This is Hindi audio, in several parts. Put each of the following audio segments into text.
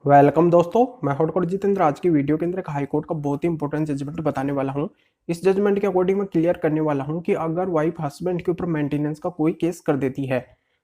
वेलकम दोस्तों, मैं हॉटकोट जितेंद्र। आज की वीडियो के अंदर एक हाई कोर्ट का बहुत ही इंपॉर्टेंट जजमेंट बताने वाला हूं। इस जजमेंट के अकॉर्डिंग मैं क्लियर करने वाला हूं कि अगर वाइफ हस्बैंड के ऊपर मेंटेनेंस का कोई केस कर देती है,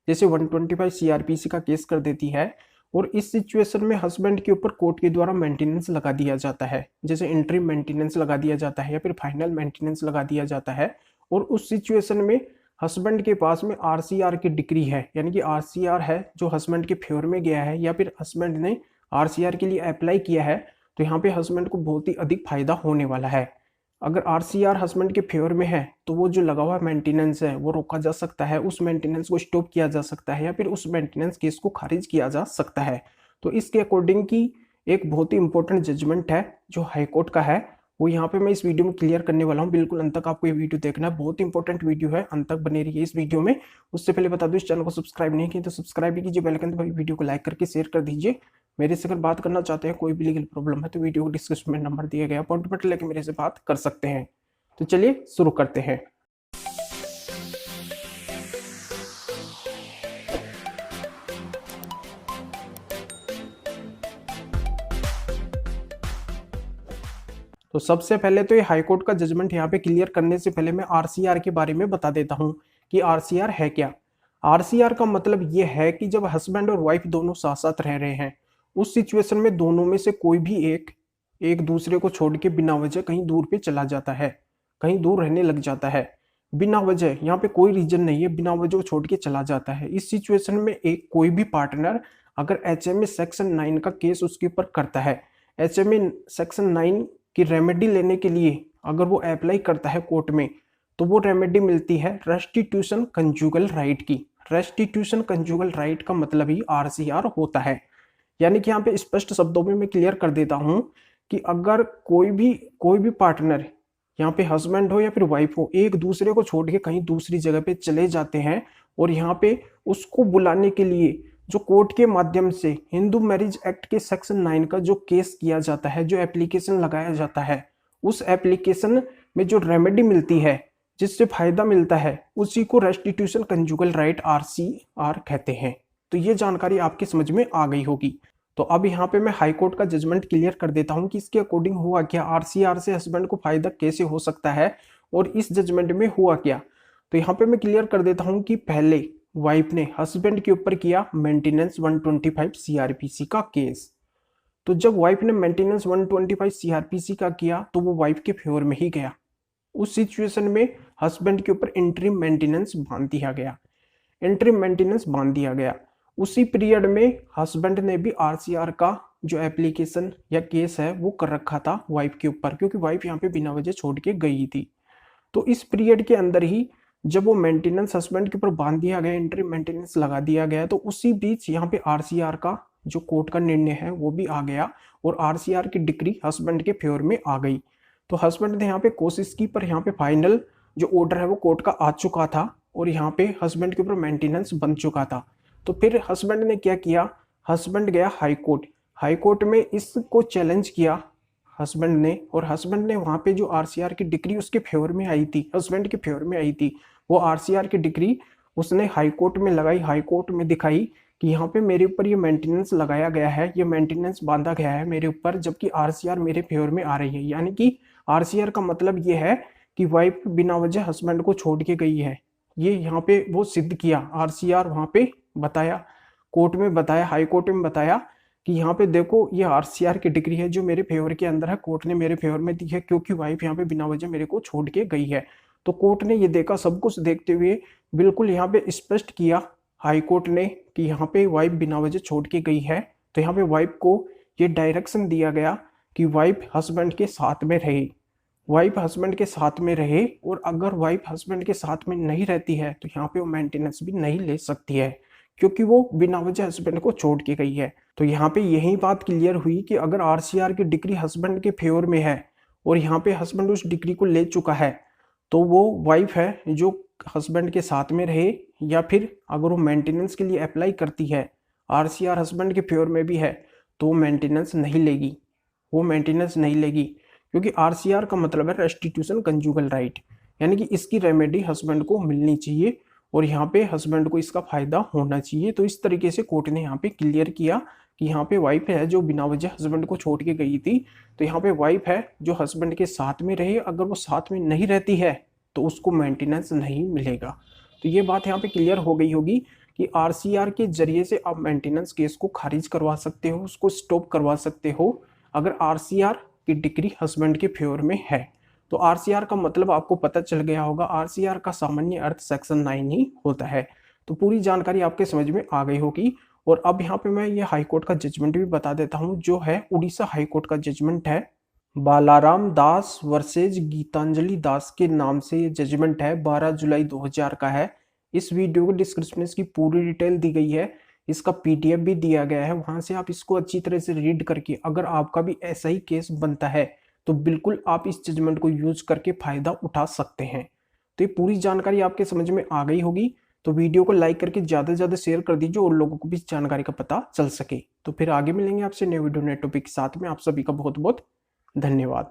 जैसे 125 सीआरपीसी का केस कर देती है, और इस सिचुएशन में हस्बैंड के ऊपर कोर्ट के द्वारा मेंटेनेंस लगा दिया जाता है, जैसे इंटरिम मेंटेनेंस लगा दिया जाता है या फिर फाइनल मेंटेनेंस लगा दिया जाता है, और उस सिचुएशन में हस्बैंड के पास में आरसीआर की डिग्री है, यानी कि आरसीआर है जो हस्बैंड के फेवर में गया है, या फिर हस्बैंड ने आरसीआर के लिए अप्लाई किया है, तो यहाँ पे हस्बैंड को बहुत ही अधिक फायदा होने वाला है। अगर आरसीआर हस्बैंड के फेवर में है तो वो जो लगा हुआ मेंटेनेंस है वो रोका जा सकता है, उस मेंटेनेंस को स्टॉप किया जा सकता है, या फिर उस मेंटेनेंस केस को खारिज किया जा सकता है। तो इसके अकॉर्डिंग की एक बहुत ही इंपॉर्टेंट जजमेंट है जो हाईकोर्ट का है, वो यहाँ पे मैं इस वीडियो में क्लियर करने वाला हूँ। बिल्कुल अंत तक आपको ये वीडियो देखना है, बहुत इंपॉर्टेंट वीडियो है, अंत तक बने रहिए इस वीडियो में। उससे पहले बता दो, इस चैनल को सब्सक्राइब नहीं किया तो सब्सक्राइब भी कीजिए, बेल आइकन दबाइए, वीडियो को लाइक करके शेयर कर दीजिए। मेरे से अगर बात करना चाहते हैं, कोई भी लीगल प्रॉब्लम है, तो वीडियो को डिस्क्रिप्शन में नंबर दिया गया, अपॉइंटमेंट लेके मेरे से बात कर सकते हैं। तो चलिए शुरू करते हैं। तो सबसे पहले तो ये हाईकोर्ट का जजमेंट यहाँ पे क्लियर करने से पहले मैं आरसीआर के बारे में बता देता हूँ कि आरसीआर है क्या। आरसीआर का मतलब ये है कि जब हस्बैंड और वाइफ दोनों साथ साथ रह रहे हैं, उस सिचुएशन में दोनों में से कोई भी एक एक दूसरे को छोड़ के बिना वजह कहीं दूर पे चला जाता है, कहीं दूर रहने लग जाता है, बिना वजह, यहाँ पे कोई रीजन नहीं है, बिना वजह छोड़ के चला जाता है। इस सिचुएशन में एक कोई भी पार्टनर अगर एचएमए सेक्शन 9 का केस उसके ऊपर करता है, एचएमए सेक्शन 9 की रेमेडी लेने के लिए अगर वो अप्लाई करता है कोर्ट में, तो वो रेमेडी मिलती है रेस्टिट्यूशन कंजुगल राइट की। रेस्टिट्यूशन कंजुगल राइट का मतलब ही आरसीआर होता है। यानी कि यहाँ पे स्पष्ट शब्दों में मैं क्लियर कर देता हूँ कि अगर कोई भी पार्टनर, यहाँ पे हस्बैंड हो या फिर वाइफ हो, एक दूसरे को छोड़ के कहीं दूसरी जगह पे चले जाते हैं, और यहाँ पे उसको बुलाने के लिए जो कोर्ट के माध्यम से हिंदू मैरिज एक्ट के सेक्शन 9 का जो केस किया जाता है, जो एप्लीकेशन लगाया जाता है, उस एप्लीकेशन में जो रेमेडी मिलती है, जिससे फायदा मिलता है, उसी को रेस्टिट्यूशन कंजुगल राइट आरसीआर कहते हैं। तो ये जानकारी आपकी समझ में आ गई होगी। तो अब यहाँ पे मैं हाईकोर्ट का जजमेंट क्लियर कर देता हूँ कि इसके अकॉर्डिंग हुआ क्या, आरसीआर से हस्बैंड को फायदा कैसे हो सकता है, और इस जजमेंट में हुआ क्या। तो यहाँ पे मैं क्लियर कर देता हूँ कि पहले वाइफ ने हस्बैंड के ऊपर किया मेंटेनेंस 125 सीआरपीसी का केस। तो जब वाइफ ने मेंटेनेंस 125 सीआरपीसी का किया तो वो वाइफ के फेवर में ही गया। उस सिचुएशन में हस्बैंड के ऊपर इंटरिम मेंटेनेंस बांध दिया गया, इंटरिम मेंटेनेंस बांध दिया गया। उसी पीरियड में हस्बैंड ने भी आरसीआर का जो एप्लीकेशन या केस है वो कर रखा था वाइफ के ऊपर, क्योंकि वाइफ यहाँ पे बिना वजह छोड़ के गई थी। तो इस पीरियड के अंदर ही जब वो मेंटेनेंस हस्बैंड के ऊपर बांध दिया गया, इंटरिम मेंटेनेंस लगा दिया गया, तो उसी बीच यहाँ पे आरसीआर का जो कोर्ट का निर्णय है वो भी आ गया, और आरसीआर की डिग्री हस्बैंड के फेवर में आ गई। तो हस्बैंड ने यहाँ पे कोशिश की, पर यहाँ पे फाइनल जो ऑर्डर है वो कोर्ट का आ चुका था, और यहाँ पे हस्बैंड के ऊपर मेंटेनेंस बन चुका था। तो फिर हस्बैंड ने क्या किया, हस्बैंड गया हाई कोर्ट, हाई कोर्ट में इसको चैलेंज किया हस्बैंड ने, और हस्बैंड ने वहां पे जो आरसीआर की डिग्री उसके फेवर में आई थी, हस्बैंड के फेवर में आई थी, वो आरसीआर की डिग्री उसने हाई कोर्ट में लगाई, हाई कोर्ट में दिखाई कि यहाँ पे मेरे ऊपर ये मेंटेनेंस लगाया गया है, ये मेंटेनेंस बांधा गया है मेरे ऊपर, जबकि आरसीआर मेरे फेवर में आ रही है। यानी कि आरसीआर का मतलब ये है कि वाइफ बिना वजह हस्बैंड को छोड़ के गई है, ये यहाँ पे वो सिद्ध किया, आरसीआर वहां पे बताया, कोर्ट में बताया, हाई कोर्ट में बताया कि यहाँ पे देखो ये आरसीआर की डिग्री है जो मेरे फेवर के अंदर है, कोर्ट ने मेरे फेवर में दी है, क्योंकि वाइफ यहाँ पे बिना वजह मेरे को छोड़ के गई है। तो कोर्ट ने ये देखा, सब कुछ देखते हुए बिल्कुल यहाँ पे स्पष्ट किया हाई कोर्ट ने कि यहाँ पे वाइफ बिना वजह छोड़ के गई है। तो यहाँ पे वाइफ को ये डायरेक्शन दिया गया कि वाइफ हस्बैंड के साथ में रहे, वाइफ हस्बैंड के साथ में रहे, और अगर वाइफ हस्बैंड के साथ में नहीं रहती है तो यहाँ पे वो मेंटेनेंस भी नहीं ले सकती है, क्योंकि वो बिना वजह हस्बैंड को छोड़ के गई है। तो यहाँ पे यही बात क्लियर हुई कि अगर आरसीआर की डिग्री हस्बैंड के फेवर में है, और यहाँ पे हस्बैंड उस डिग्री को ले चुका है, तो वो वाइफ है जो हस्बैंड के साथ में रहे, या फिर अगर वो मेंटेनेंस के लिए अप्लाई करती है, आरसीआर हस्बैंड के फेवर में भी है, तो वो मेंटेनेंस नहीं लेगी, वो मेंटेनेंस नहीं लेगी, क्योंकि आरसीआर का मतलब है रेस्टिट्यूशन कंजुगल राइट, यानी कि इसकी रेमेडी हस्बैंड को मिलनी चाहिए, और यहाँ पे हस्बैंड को इसका फायदा होना चाहिए। तो इस तरीके से कोर्ट ने यहाँ पे क्लियर किया कि यहाँ पे वाइफ है जो बिना वजह हस्बैंड को छोड़ के गई थी, तो यहाँ पे वाइफ है जो हस्बैंड के साथ में रहे, अगर वो साथ में नहीं रहती है तो उसको मेंटेनेंस नहीं मिलेगा। तो ये बात यहाँ पे क्लियर हो गई होगी कि आरसीआर के जरिए से आप मेंटेनेंस केस को खारिज करवा सकते हो, उसको स्टॉप करवा सकते हो अगर आरसीआर की डिग्री हस्बैंड के फेवर में है। तो आरसीआर का मतलब आपको पता चल गया होगा, आरसीआर का सामान्य अर्थ सेक्शन 9 ही होता है। तो पूरी जानकारी आपके समझ में आ गई होगी। और अब यहाँ पे मैं ये हाईकोर्ट का जजमेंट भी बता देता हूँ, जो है उड़ीसा हाईकोर्ट का जजमेंट है। बालाराम दास वर्सेज गीतांजलि दास के नाम से ये जजमेंट है, 12 जुलाई 2000 का है। इस वीडियो को डिस्क्रिप्शन में इसकी पूरी डिटेल दी गई है, इसका पीडीएफ भी दिया गया है, वहां से आप इसको अच्छी तरह से रीड करके अगर आपका भी ऐसा ही केस बनता है तो बिल्कुल आप इस जजमेंट को यूज करके फायदा उठा सकते हैं। तो ये पूरी जानकारी आपके समझ में आ गई होगी। तो वीडियो को लाइक करके ज़्यादा से ज़्यादा शेयर कर दीजिए और लोगों को भी इस जानकारी का पता चल सके। तो फिर आगे मिलेंगे आपसे नए वीडियो नए टॉपिक के साथ में। आप सभी का बहुत बहुत धन्यवाद।